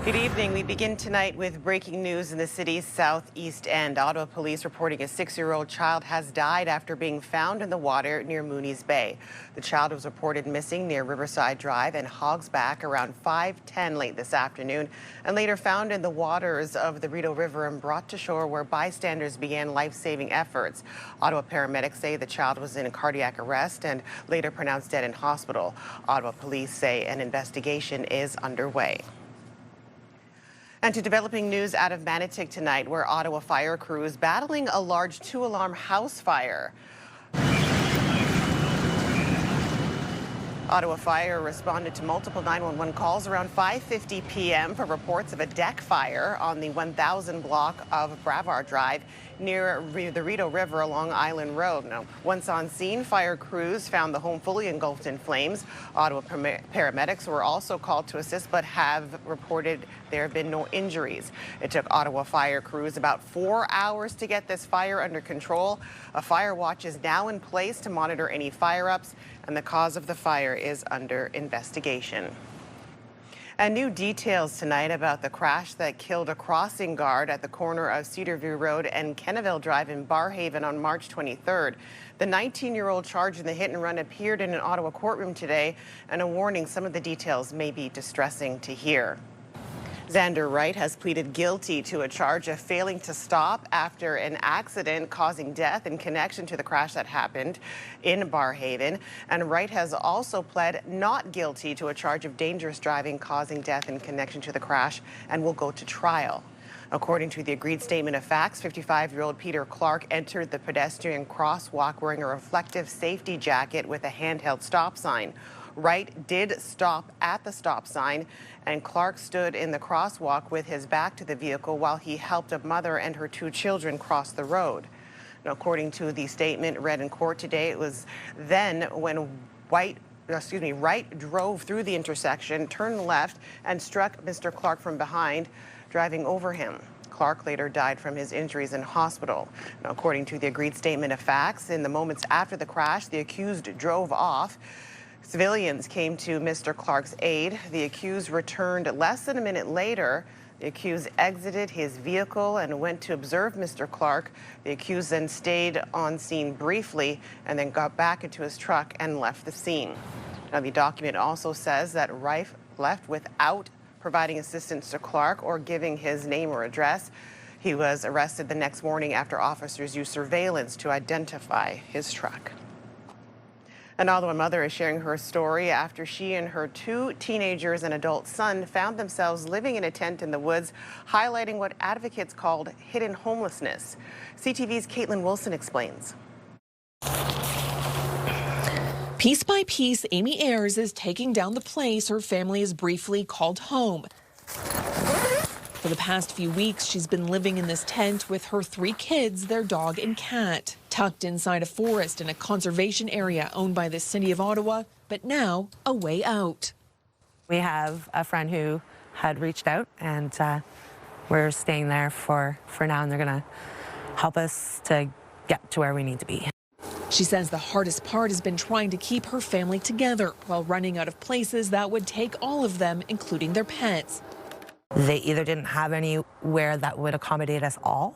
Good evening. We begin tonight with breaking news in the city's southeast end. Ottawa police reporting a 6-year-old child has died after being found in the water near Mooney's Bay. The child was reported missing near Riverside Drive and Hogsback around 5:10 late this afternoon, and later found in the waters of the Rideau River and brought to shore where bystanders began life-saving efforts. Ottawa paramedics say the child was in cardiac arrest and later pronounced dead in hospital. Ottawa police say an investigation is underway. And to developing news out of Manotick tonight, where Ottawa fire crews battling a large 2-alarm house fire. Ottawa Fire responded to multiple 911 calls around 5:50 p.m. for reports of a deck fire on the 1000 block of ByWard Drive near the Rideau River along Island Road. Now, once on scene, fire crews found the home fully engulfed in flames. Ottawa paramedics were also called to assist, but have reported there have been no injuries. It took Ottawa fire crews about 4 hours to get this fire under control. A fire watch is now in place to monitor any fire-ups, and the cause of the fire is under investigation. And new details tonight about the crash that killed a crossing guard at the corner of Cedarview Road and Kenneville Drive in Barrhaven on March 23rd. The 19-year-old charged in the hit and run appeared in an Ottawa courtroom today, and a warning: some of the details may be distressing to hear. Xander Wright has pleaded guilty to a charge of failing to stop after an accident causing death in connection to the crash that happened in Barrhaven. And Wright has also pled not guilty to a charge of dangerous driving causing death in connection to the crash and will go to trial. According to the agreed statement of facts, 55-year-old Peter Clark entered the pedestrian crosswalk wearing a reflective safety jacket with a handheld stop sign. Wright did stop at the stop sign, and Clark stood in the crosswalk with his back to the vehicle while he helped a mother and her 2 children cross the road. Now, according to the statement read in court today, it was then when Wright drove through the intersection, turned left, and struck Mr. Clark from behind, driving over him. Clark later died from his injuries in hospital. Now, according to the agreed statement of facts, in the moments after the crash, the accused drove off. Civilians came to Mr. Clark's aid. The accused returned less than a minute later. The accused exited his vehicle and went to observe Mr. Clark. The accused then stayed on scene briefly and then got back into his truck and left the scene. Now, the document also says that Wright left without providing assistance to Clark or giving his name or address. He was arrested the next morning after officers used surveillance to identify his truck. An Ottawa mother is sharing her story after she and her 2 teenagers and adult son found themselves living in a tent in the woods, highlighting what advocates called hidden homelessness. CTV's Caitlin Wilson explains. Piece by piece, Amy Ayres is taking down the place her family has briefly called home. For the past few weeks, she's been living in this tent with her 3 kids, their dog and cat, tucked inside a forest in a conservation area owned by the City of Ottawa, but now a way out. We have a friend who had reached out, and we're staying there for now, and they're going to help us to get to where we need to be. She says the hardest part has been trying to keep her family together while running out of places that would take all of them, including their pets. They either didn't have anywhere that would accommodate us all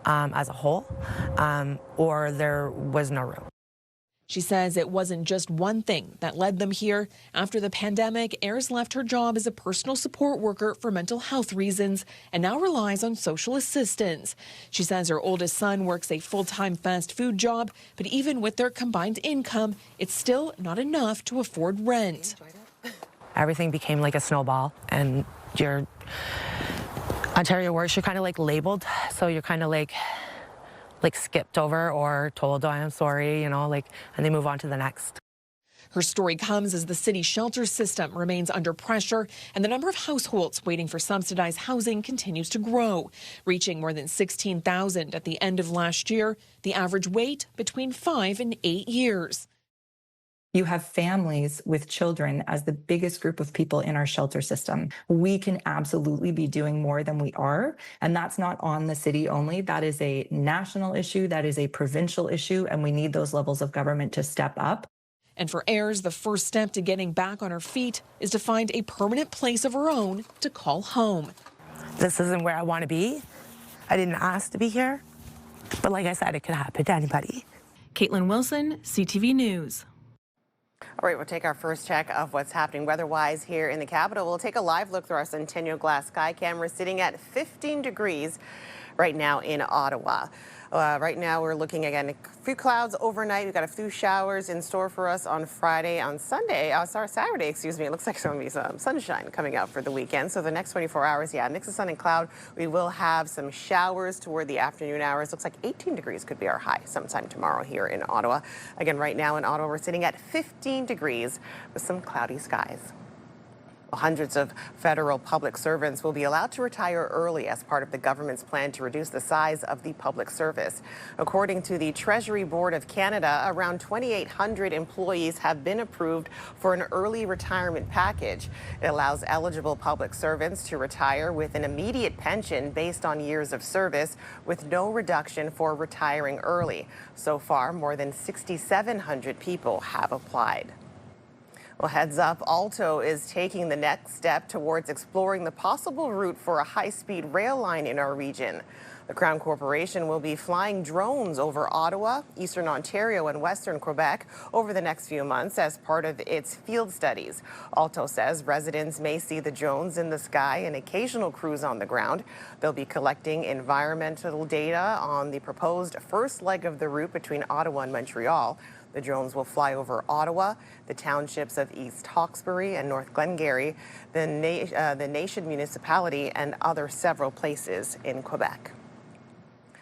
as a whole, or there was no room. She says it wasn't just one thing that led them here. After the pandemic, Ayres left her job as a personal support worker for mental health reasons and now relies on social assistance. She says her oldest son works a full-time fast food job, but even with their combined income, it's still not enough to afford rent. Everything became like a snowball, and your Ontario works, you're kind of like labeled, so you're kind of like skipped over or told, oh, I'm sorry, you know, and they move on to the next. Her story comes as the city shelter system remains under pressure and the number of households waiting for subsidized housing continues to grow, reaching more than 16,000 at the end of last year, the average wait between 5 and 8 years. You have families with children as the biggest group of people in our shelter system. We can absolutely be doing more than we are. And that's not on the city only. That is a national issue. That is a provincial issue. And we need those levels of government to step up. And for Ayres, the first step to getting back on her feet is to find a permanent place of her own to call home. This isn't where I want to be. I didn't ask to be here. But like I said, it could happen to anybody. Caitlin Wilson, CTV News. All right, we'll take our first check of what's happening weather-wise here in the capital. We'll take a live look through our Centennial Glass Sky camera, sitting at 15 degrees right now in Ottawa. Right now we're looking again a few clouds overnight. We've got a few showers in store for us on Friday, on Saturday, excuse me. It looks like there's going to be some sunshine coming out for the weekend. So the next 24 hours, yeah, mix of sun and cloud. We will have some showers toward the afternoon hours. Looks like 18 degrees could be our high sometime tomorrow here in Ottawa. Again, right now in Ottawa, we're sitting at 15 degrees with some cloudy skies. Hundreds of federal public servants will be allowed to retire early as part of the government's plan to reduce the size of the public service. According to the Treasury Board of Canada, around 2,800 employees have been approved for an early retirement package. It allows eligible public servants to retire with an immediate pension based on years of service, with no reduction for retiring early. So far, more than 6,700 people have applied. Well, heads up, Alto is taking the next step towards exploring the possible route for a high-speed rail line in our region. The Crown Corporation will be flying drones over Ottawa, Eastern Ontario, and Western Quebec over the next few months as part of its field studies. Alto says residents may see the drones in the sky and occasional crews on the ground. They'll be collecting environmental data on the proposed first leg of the route between Ottawa and Montreal. The drones will fly over Ottawa, the townships of East Hawkesbury and North Glengarry, the Nation municipality, and several places in Quebec.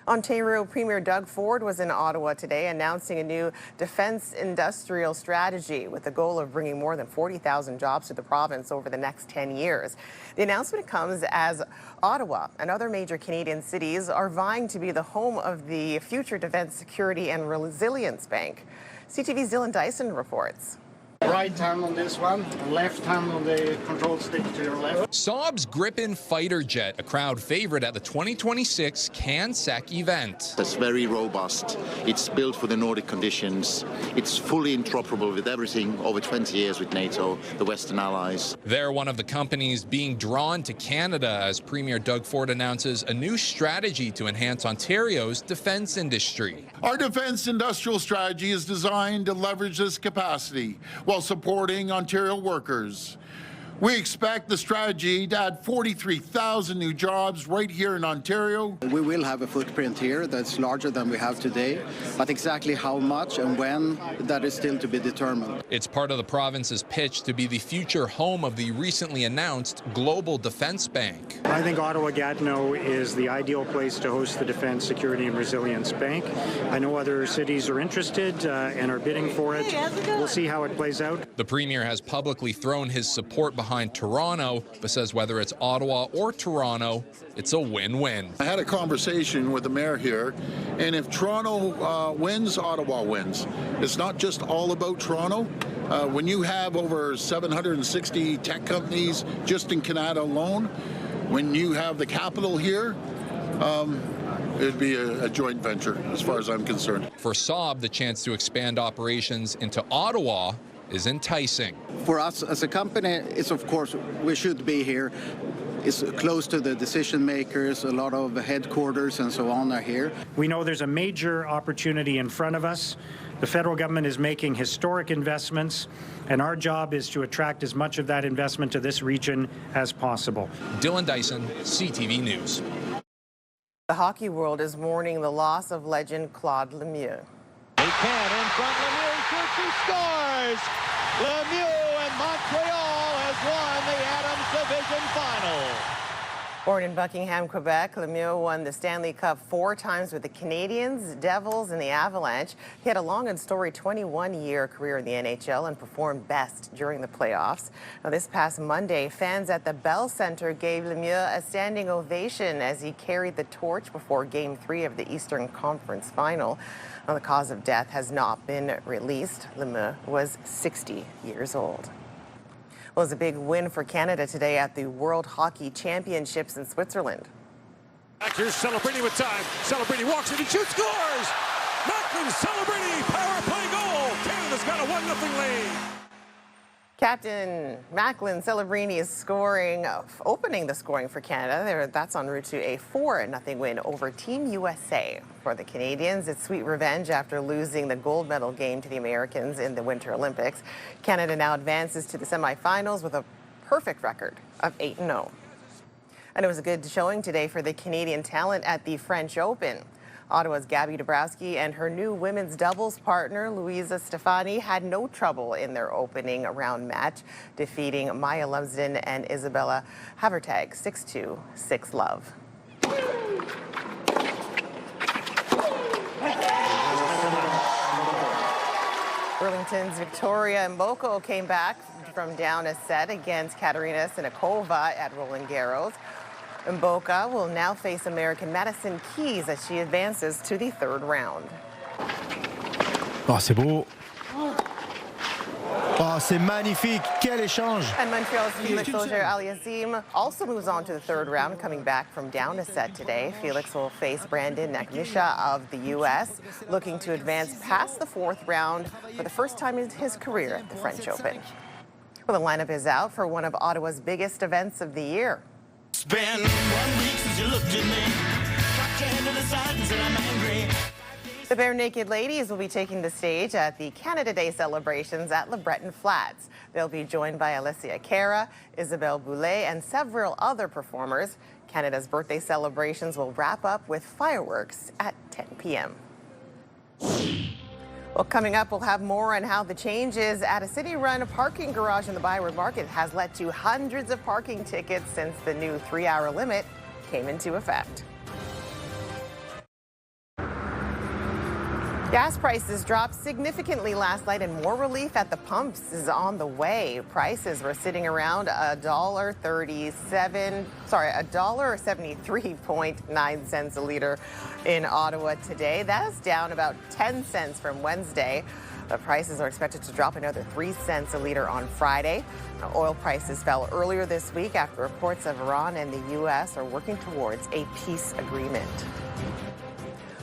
Ontario Premier Doug Ford was in Ottawa today announcing a new defense industrial strategy with the goal of bringing more than 40,000 jobs to the province over the next 10 years. The announcement comes as Ottawa and other major Canadian cities are vying to be the home of the future Defense Security and Resilience Bank. CTV's Dylan Dyson reports. Right hand on this one, left hand on the control stick to your left. Saab's Gripen fighter jet, a crowd favorite at the 2026 CanSec event. It's very robust. It's built for the Nordic conditions. It's fully interoperable with everything over 20 years with NATO, the Western allies. They're one of the companies being drawn to Canada as Premier Doug Ford announces a new strategy to enhance Ontario's defense industry. Our defense industrial strategy is designed to leverage this capacity while supporting Ontario workers. We expect the strategy to add 43,000 new jobs right here in Ontario. We will have a footprint here that's larger than we have today, but exactly how much and when, that is still to be determined. It's part of the province's pitch to be the future home of the recently announced Global Defense Bank. I think Ottawa-Gatineau is the ideal place to host the Defense, Security and Resilience Bank. I know other cities are interested and are bidding for it. We'll see how it plays out. The Premier has publicly thrown his support behind Toronto, but says whether it's Ottawa or Toronto, it's a win-win. I had a conversation with the mayor here, and if Toronto wins, Ottawa wins. It's not just all about Toronto. When you have over 760 tech companies just in Canada alone, when you have the capital here, it'd be a joint venture as far as I'm concerned. For Saab, the chance to expand operations into Ottawa is enticing. For us as a company, it's of course, we should be here. It's close to the decision makers, a lot of headquarters and so on are here. We know there's a major opportunity in front of us. The federal government is making historic investments, and our job is to attract as much of that investment to this region as possible. Dylan Dyson, CTV News. The hockey world is mourning the loss of legend Claude Lemieux. They can in front. Lemieux shoots, he scores! Lemieux and Montreal has won the Adams Division Final. Born in Buckingham, Quebec, Lemieux won the Stanley Cup 4 times with the Canadiens, Devils, and the Avalanche. He had a long and storied 21-year career in the NHL and performed best during the playoffs. Now, this past Monday, fans at the Bell Centre gave Lemieux a standing ovation as he carried the torch before Game 3 of the Eastern Conference Final. Now, the cause of death has not been released. Lemieux was 60 years old. Well, it was a big win for Canada today at the World Hockey Championships in Switzerland. Here's Celebrity with time. Celebrity walks in and shoots, scores! Macklin Celebrity, power play goal. Canada Ottawa's got a 1-0 lead. Captain Macklin Celebrini is opening the scoring for Canada. That's en route to a 4-0 win over Team USA. For the Canadians, it's sweet revenge after losing the gold medal game to the Americans in the Winter Olympics. Canada now advances to the semifinals with a perfect record of 8-0. And it was a good showing today for the Canadian talent at the French Open. Ottawa's Gabby Dabrowski and her new women's doubles partner, Louisa Stefani, had no trouble in their opening round match, defeating Maya Lumsden and Isabella Havertag 6-2, 6-love. Burlington's Victoria Mboko came back from down a set against Katerina Sinakova at Roland Garros. Mboka will now face American Madison Keys as she advances to the third round. Oh, c'est beau. Oh, c'est magnifique. Quel échange. And Montreal's Felix Auger-Aliassime also moves on to the third round, coming back from down a set today. Felix will face Brandon Naknisha of the U.S., looking to advance past the fourth round for the first time in his career at the French Open. Well, the lineup is out for one of Ottawa's biggest events of the year. It's been 1 week since you looked at me. Cocked your head to the side and said I'm angry. The Bare Naked Ladies will be taking the stage at the Canada Day celebrations at LeBreton Flats. They'll be joined by Alessia Cara, Isabelle Boulay, and several other performers. Canada's birthday celebrations will wrap up with fireworks at 10 p.m. Well, coming up, we'll have more on how the changes at a city-run parking garage in the ByWard Market has led to hundreds of parking tickets since the new 3-hour limit came into effect. Gas prices dropped significantly last night, and more relief at the pumps is on the way. Prices were sitting around $1.73.9 a liter in Ottawa today. That is down about 10 cents from Wednesday. The prices are expected to drop another 3 cents a liter on Friday. Now, oil prices fell earlier this week after reports of Iran and the U.S. are working towards a peace agreement.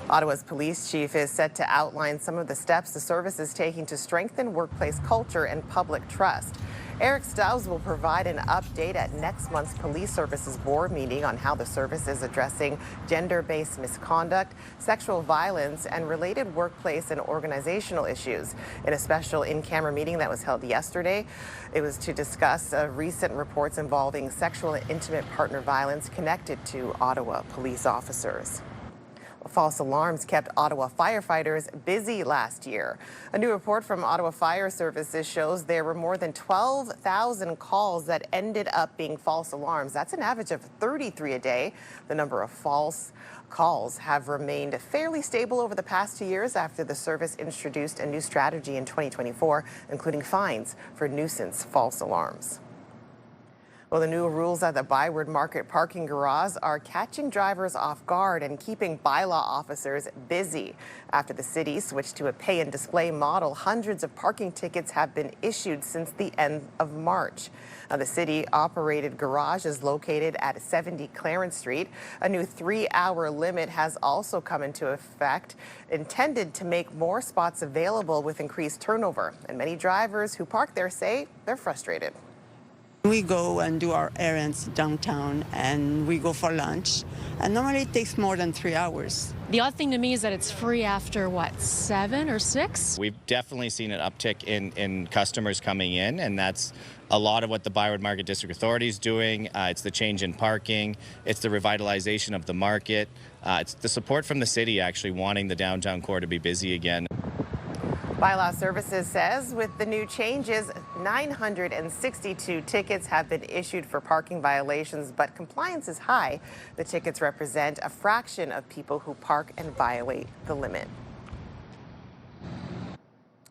Ottawa's police chief is set to outline some of the steps the service is taking to strengthen workplace culture and public trust. Eric Stowes will provide an update at next month's Police Services Board meeting on how the service is addressing gender-based misconduct, sexual violence, and related workplace and organizational issues. In a special in-camera meeting that was held yesterday, it was to discuss recent reports involving sexual and intimate partner violence connected to Ottawa police officers. False alarms kept Ottawa firefighters busy last year. A new report from Ottawa Fire Services shows there were more than 12,000 calls that ended up being false alarms. That's an average of 33 a day. The number of false calls have remained fairly stable over the past 2 years after the service introduced a new strategy in 2024, including fines for nuisance false alarms. Well, the new rules at the ByWard Market parking garage are catching drivers off guard and keeping bylaw officers busy. After the city switched to a pay and display model, hundreds of parking tickets have been issued since the end of March. Now, the city-operated garage is located at 70 Clarence Street. A new 3-hour limit has also come into effect, intended to make more spots available with increased turnover. And many drivers who park there say they're frustrated. We go and do our errands downtown, and we go for lunch, and normally it takes more than 3 hours. The odd thing to me is that it's free after, 7 or 6? We've definitely seen an uptick in customers coming in, and that's a lot of what the ByWard Market District Authority is doing. It's the change in parking. It's the revitalization of the market. It's the support from the city actually wanting the downtown core to be busy again. Bylaw Services says with the new changes, 962 tickets have been issued for parking violations, but compliance is high. The tickets represent a fraction of people who park and violate the limit.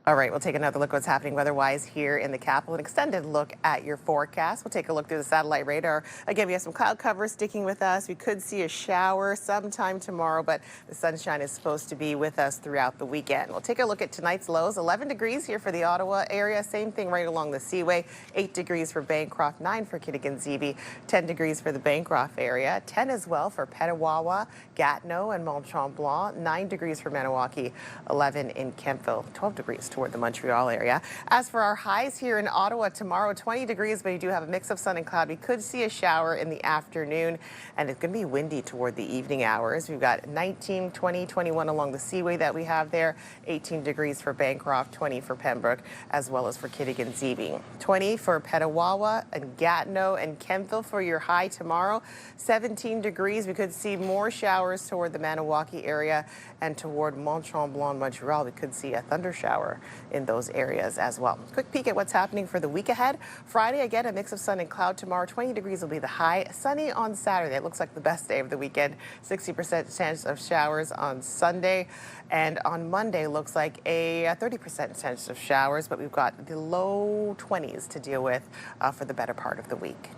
All right, we'll take another look at what's happening weather-wise here in the capital. An extended look at your forecast. We'll take a look through the satellite radar. Again, we have some cloud cover sticking with us. We could see a shower sometime tomorrow, but the sunshine is supposed to be with us throughout the weekend. We'll take a look at tonight's lows. 11 degrees here for the Ottawa area. Same thing right along the Seaway. 8 degrees for Bancroft, 9 for Kittigan-Zibi, 10 degrees for the Bancroft area, 10 as well for Petawawa, Gatineau, and Mont-Tremblant, 9 degrees for Maniwaki, 11 in Kemptville, 12 degrees toward the Montreal area. As for our highs here in Ottawa tomorrow, 20 degrees, but you do have a mix of sun and cloud. We could see a shower in the afternoon, and it's going to be windy toward the evening hours. We've got 19, 20, 21 along the Seaway that we have there, 18 degrees for Bancroft, 20 for Pembroke, as well as for Kittigan-Zibi. 20 for Petawawa and Gatineau and Kemptville for your high tomorrow. 17 degrees. We could see more showers toward the Maniwaki area, and toward Mont-Tremblant, Montreal, we could see a thunder shower in those areas as well. Quick peek at what's happening for the week ahead. Friday, again, a mix of sun and cloud tomorrow. 20 degrees will be the high. Sunny on Saturday. It looks like the best day of the weekend. 60% chance of showers on Sunday. And on Monday, looks like a 30% chance of showers, but we've got the low 20s to deal with for the better part of the week.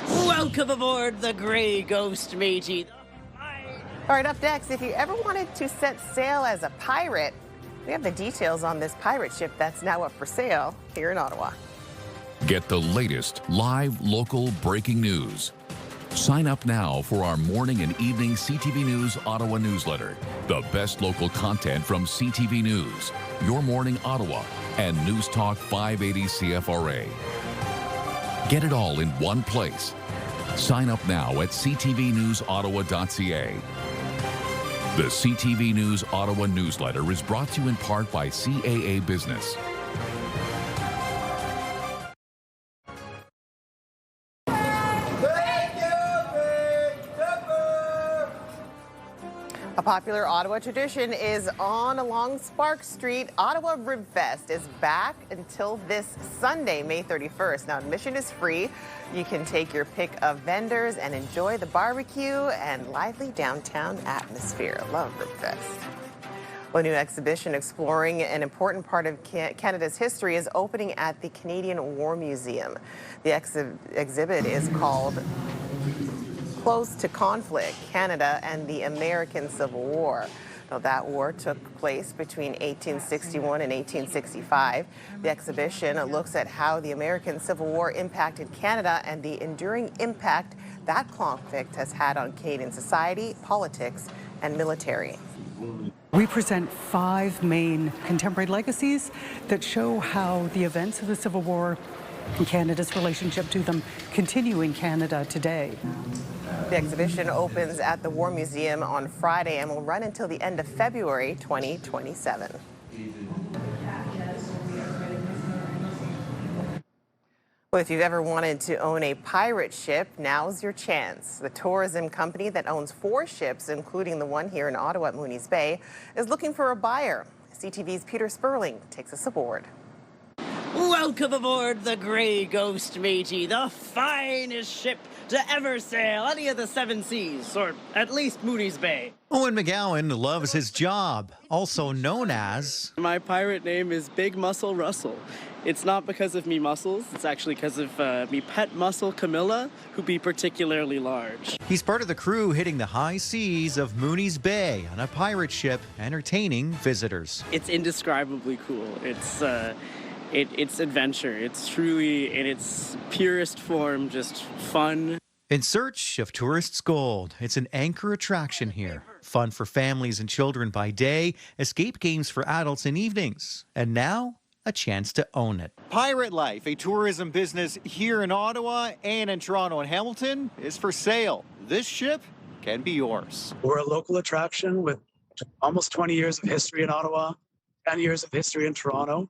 Welcome aboard the Grey Ghost, matey. All right, up next, if you ever wanted to set sail as a pirate, we have the details on this pirate ship that's now up for sale here in Ottawa. Get the latest live local breaking news. Sign up now for our morning and evening CTV News Ottawa newsletter. The best local content from CTV News, Your Morning Ottawa, and News Talk 580 CFRA. Get it all in one place. Sign up now at ctvnewsottawa.ca. The CTV News Ottawa newsletter is brought to you in part by CAA Business. A popular Ottawa tradition is on along Spark Street. Ottawa Rib Fest is back until this Sunday, May 31st. Now, admission is free. You can take your pick of vendors and enjoy the barbecue and lively downtown atmosphere. Love Rib Fest. Well, a new exhibition exploring an important part of Canada's history is opening at the Canadian War Museum. The exhibit is called Close to Conflict, Canada and the American Civil War. Now, that war took place between 1861 and 1865. The exhibition looks at how the American Civil War impacted Canada and the enduring impact that conflict has had on Canadian society, politics, and military. We present 5 main contemporary legacies that show how the events of the Civil War and Canada's relationship to them continue in Canada today. The exhibition opens at the War Museum on Friday and will run until the end of February 2027. Well, if you've ever wanted to own a pirate ship, now's your chance. The tourism company that owns 4 ships, including the one here in Ottawa at Mooney's Bay, is looking for a buyer. CTV's Peter Sperling takes us aboard. Welcome aboard the Grey Ghost, matey, the finest ship to ever sail any of the 7 seas, or at least Mooney's Bay. Owen McGowan loves his job, also known as... My pirate name is Big Muscle Russell. It's not because of me muscles, it's actually because of me pet mussel Camilla, who be particularly large. He's part of the crew hitting the high seas of Mooney's Bay on a pirate ship, entertaining visitors. It's indescribably cool. It's adventure. It's truly, in its purest form, just fun. In search of tourists' gold, it's an anchor attraction here. Fun for families and children by day, escape games for adults in evenings, and now a chance to own it. Pirate Life, a tourism business here in Ottawa and in Toronto and Hamilton, is for sale. This ship can be yours. We're a local attraction with almost 20 years of history in Ottawa, 10 years of history in Toronto.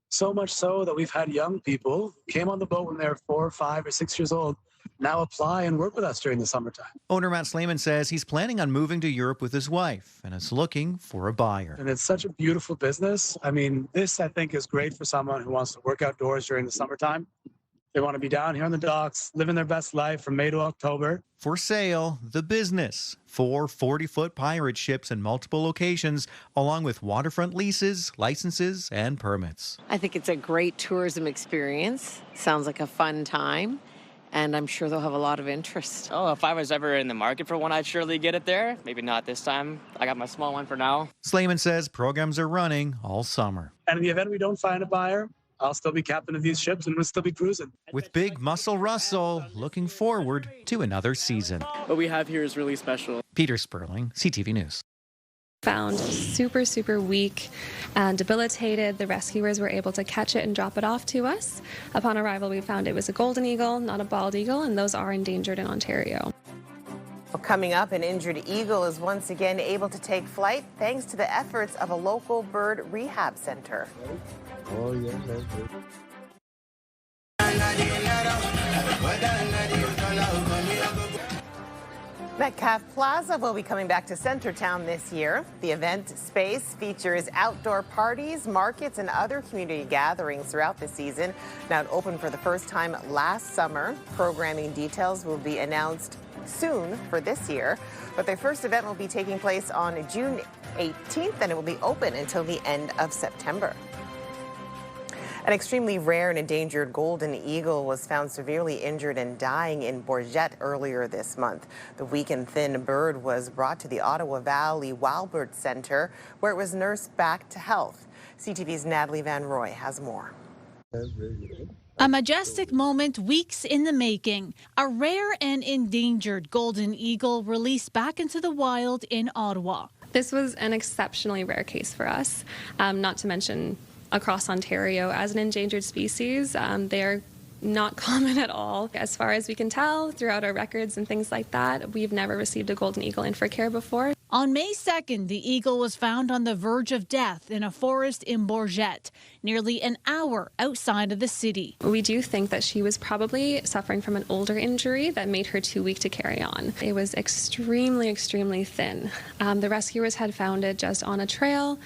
So much so that we've had young people who came on the boat when they were 4, 5, or 6 years old now apply and work with us during the summertime. Owner Matt Slayman says he's planning on moving to Europe with his wife and is looking for a buyer. And it's such a beautiful business. I mean, this, I think, is great for someone who wants to work outdoors during the summertime. They want to be down here on the docks, living their best life from May to October. For sale, the business. 4 40-foot pirate ships in multiple locations, along with waterfront leases, licenses, and permits. I think it's a great tourism experience. Sounds like a fun time, and I'm sure they'll have a lot of interest. Oh, if I was ever in the market for one, I'd surely get it there. Maybe not this time. I got my small one for now. Slayman says programs are running all summer. And in the event we don't find a buyer, I'll still be captain of these ships and we'll still be cruising. With Big Muscle Russell looking forward to another season. What we have here is really special. Peter Sperling, CTV News. Found super weak and debilitated. The rescuers were able to catch it and drop it off to us. Upon arrival, we found it was a golden eagle, not a bald eagle, and those are endangered in Ontario. Well, coming up, an injured eagle is once again able to take flight thanks to the efforts of a local bird rehab center. Oh, yeah. Metcalf Plaza will be coming back to Centertown this year. The event space features outdoor parties, markets, and other community gatherings throughout the season. Now it opened for the first time last summer. Programming details will be announced soon for this year, but their first event will be taking place on June 18th, and it will be open until the end of September. An extremely rare and endangered golden eagle was found severely injured and dying in Bourget earlier this month. The weak and thin bird was brought to the Ottawa Valley Wildbird Centre, where it was nursed back to health. CTV's Natalie Van Roy has more. A majestic moment weeks in the making. A rare and endangered golden eagle released back into the wild in Ottawa. This was an exceptionally rare case for us, not to mention across Ontario as an endangered species. They are not common at all. As far as we can tell, throughout our records and things like that, we've never received a golden eagle in for care before. On May 2nd, the eagle was found on the verge of death in a forest in Bourget, nearly an hour outside of the city. We do think that she was probably suffering from an older injury that made her too weak to carry on. It was extremely thin. The rescuers had found it just on a trail.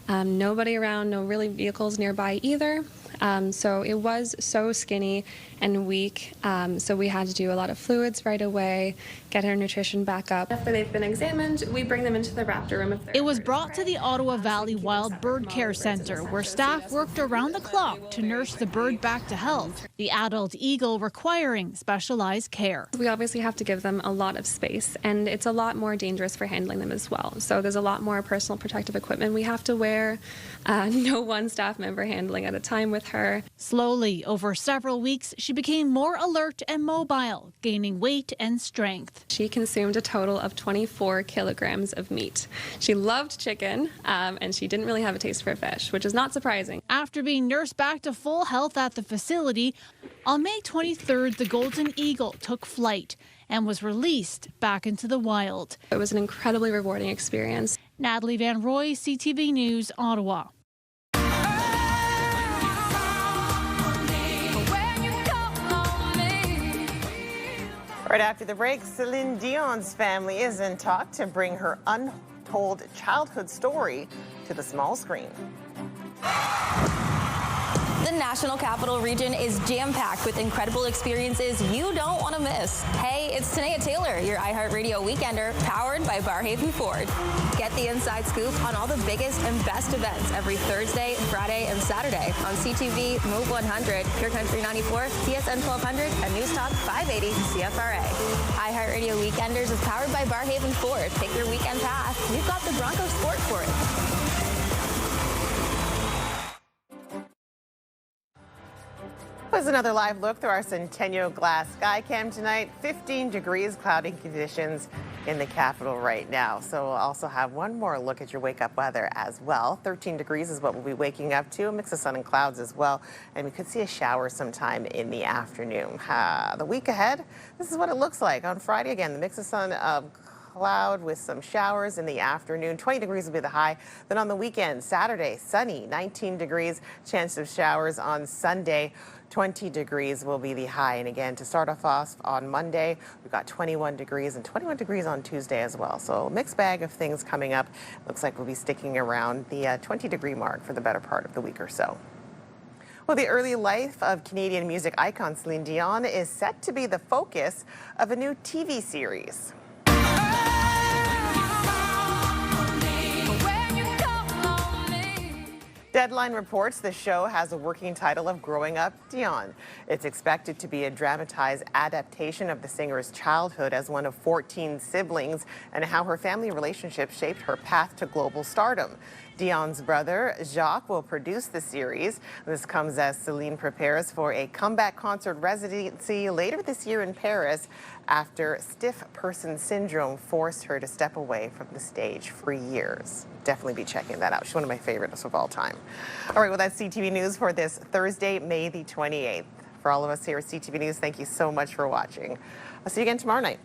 Nobody around, no really vehicles nearby either. So it was so skinny and weak. So we had to do a lot of fluids right away, get her nutrition back up. After they've been examined, we bring them into the raptor room. It was brought to the Ottawa Valley Wild Bird Care Centre, where staff worked around the clock to nurse the bird back to health. The adult eagle requiring specialized care. We obviously have to give them a lot of space, and it's a lot more dangerous for handling them as well. So there's a lot more personal protective equipment we have to wear. No one staff member handling at a time with her. Slowly, over several weeks, she became more alert and mobile, gaining weight and strength. She consumed a total of 24 kilograms of meat. She loved chicken, and she didn't really have a taste for fish, which is not surprising. After being nursed back to full health at the facility, on May 23rd, the golden eagle took flight and was released back into the wild. It was an incredibly rewarding experience. Natalie Van Roy, CTV News, Ottawa. Right after the break, Celine Dion's family is in talk to bring her untold childhood story to the small screen. The National Capital Region is jam-packed with incredible experiences you don't want to miss. Hey, it's Tanea Taylor, your iHeartRadio Weekender, powered by Barhaven Ford. Get the inside scoop on all the biggest and best events every Thursday, Friday, and Saturday on CTV, Move 100, Pure Country 94, TSN 1200, and News Talk 580 CFRA. iHeartRadio Weekenders is powered by Barhaven Ford. Take your weekend path. We've got the Bronco Sport for it. Here's another live look through our Centennial Glass sky cam tonight. 15 degrees, cloudy conditions in the capital right now. So we'll also have one more look at your wake-up weather as well. 13 degrees is what we'll be waking up to. A mix of sun and clouds as well. And we could see a shower sometime in the afternoon. The week ahead, this is what it looks like. On Friday, again, the mix of sun cloud with some showers in the afternoon. 20 degrees will be the high. Then on the weekend, Saturday, sunny, 19 degrees, chance of showers on Sunday. 20 degrees will be the high. And again, to start off on Monday, we've got 21 degrees and 21 degrees on Tuesday as well. So mixed bag of things coming up. Looks like we'll be sticking around the 20-degree mark for the better part of the week or so. Well, the early life of Canadian music icon Celine Dion is set to be the focus of a new TV series. Deadline reports the show has a working title of Growing Up Dion. It's expected to be a dramatized adaptation of the singer's childhood as one of 14 siblings and how her family relationship shaped her path to global stardom. Dion's brother, Jacques, will produce the series. This comes as Celine prepares for a comeback concert residency later this year in Paris after stiff person syndrome forced her to step away from the stage for years. definitely be checking that out. She's one of my favorites of all time. All right, well, that's CTV News for this Thursday, May the 28th. For all of us here at CTV News, thank you so much for watching. I'll see you again tomorrow night.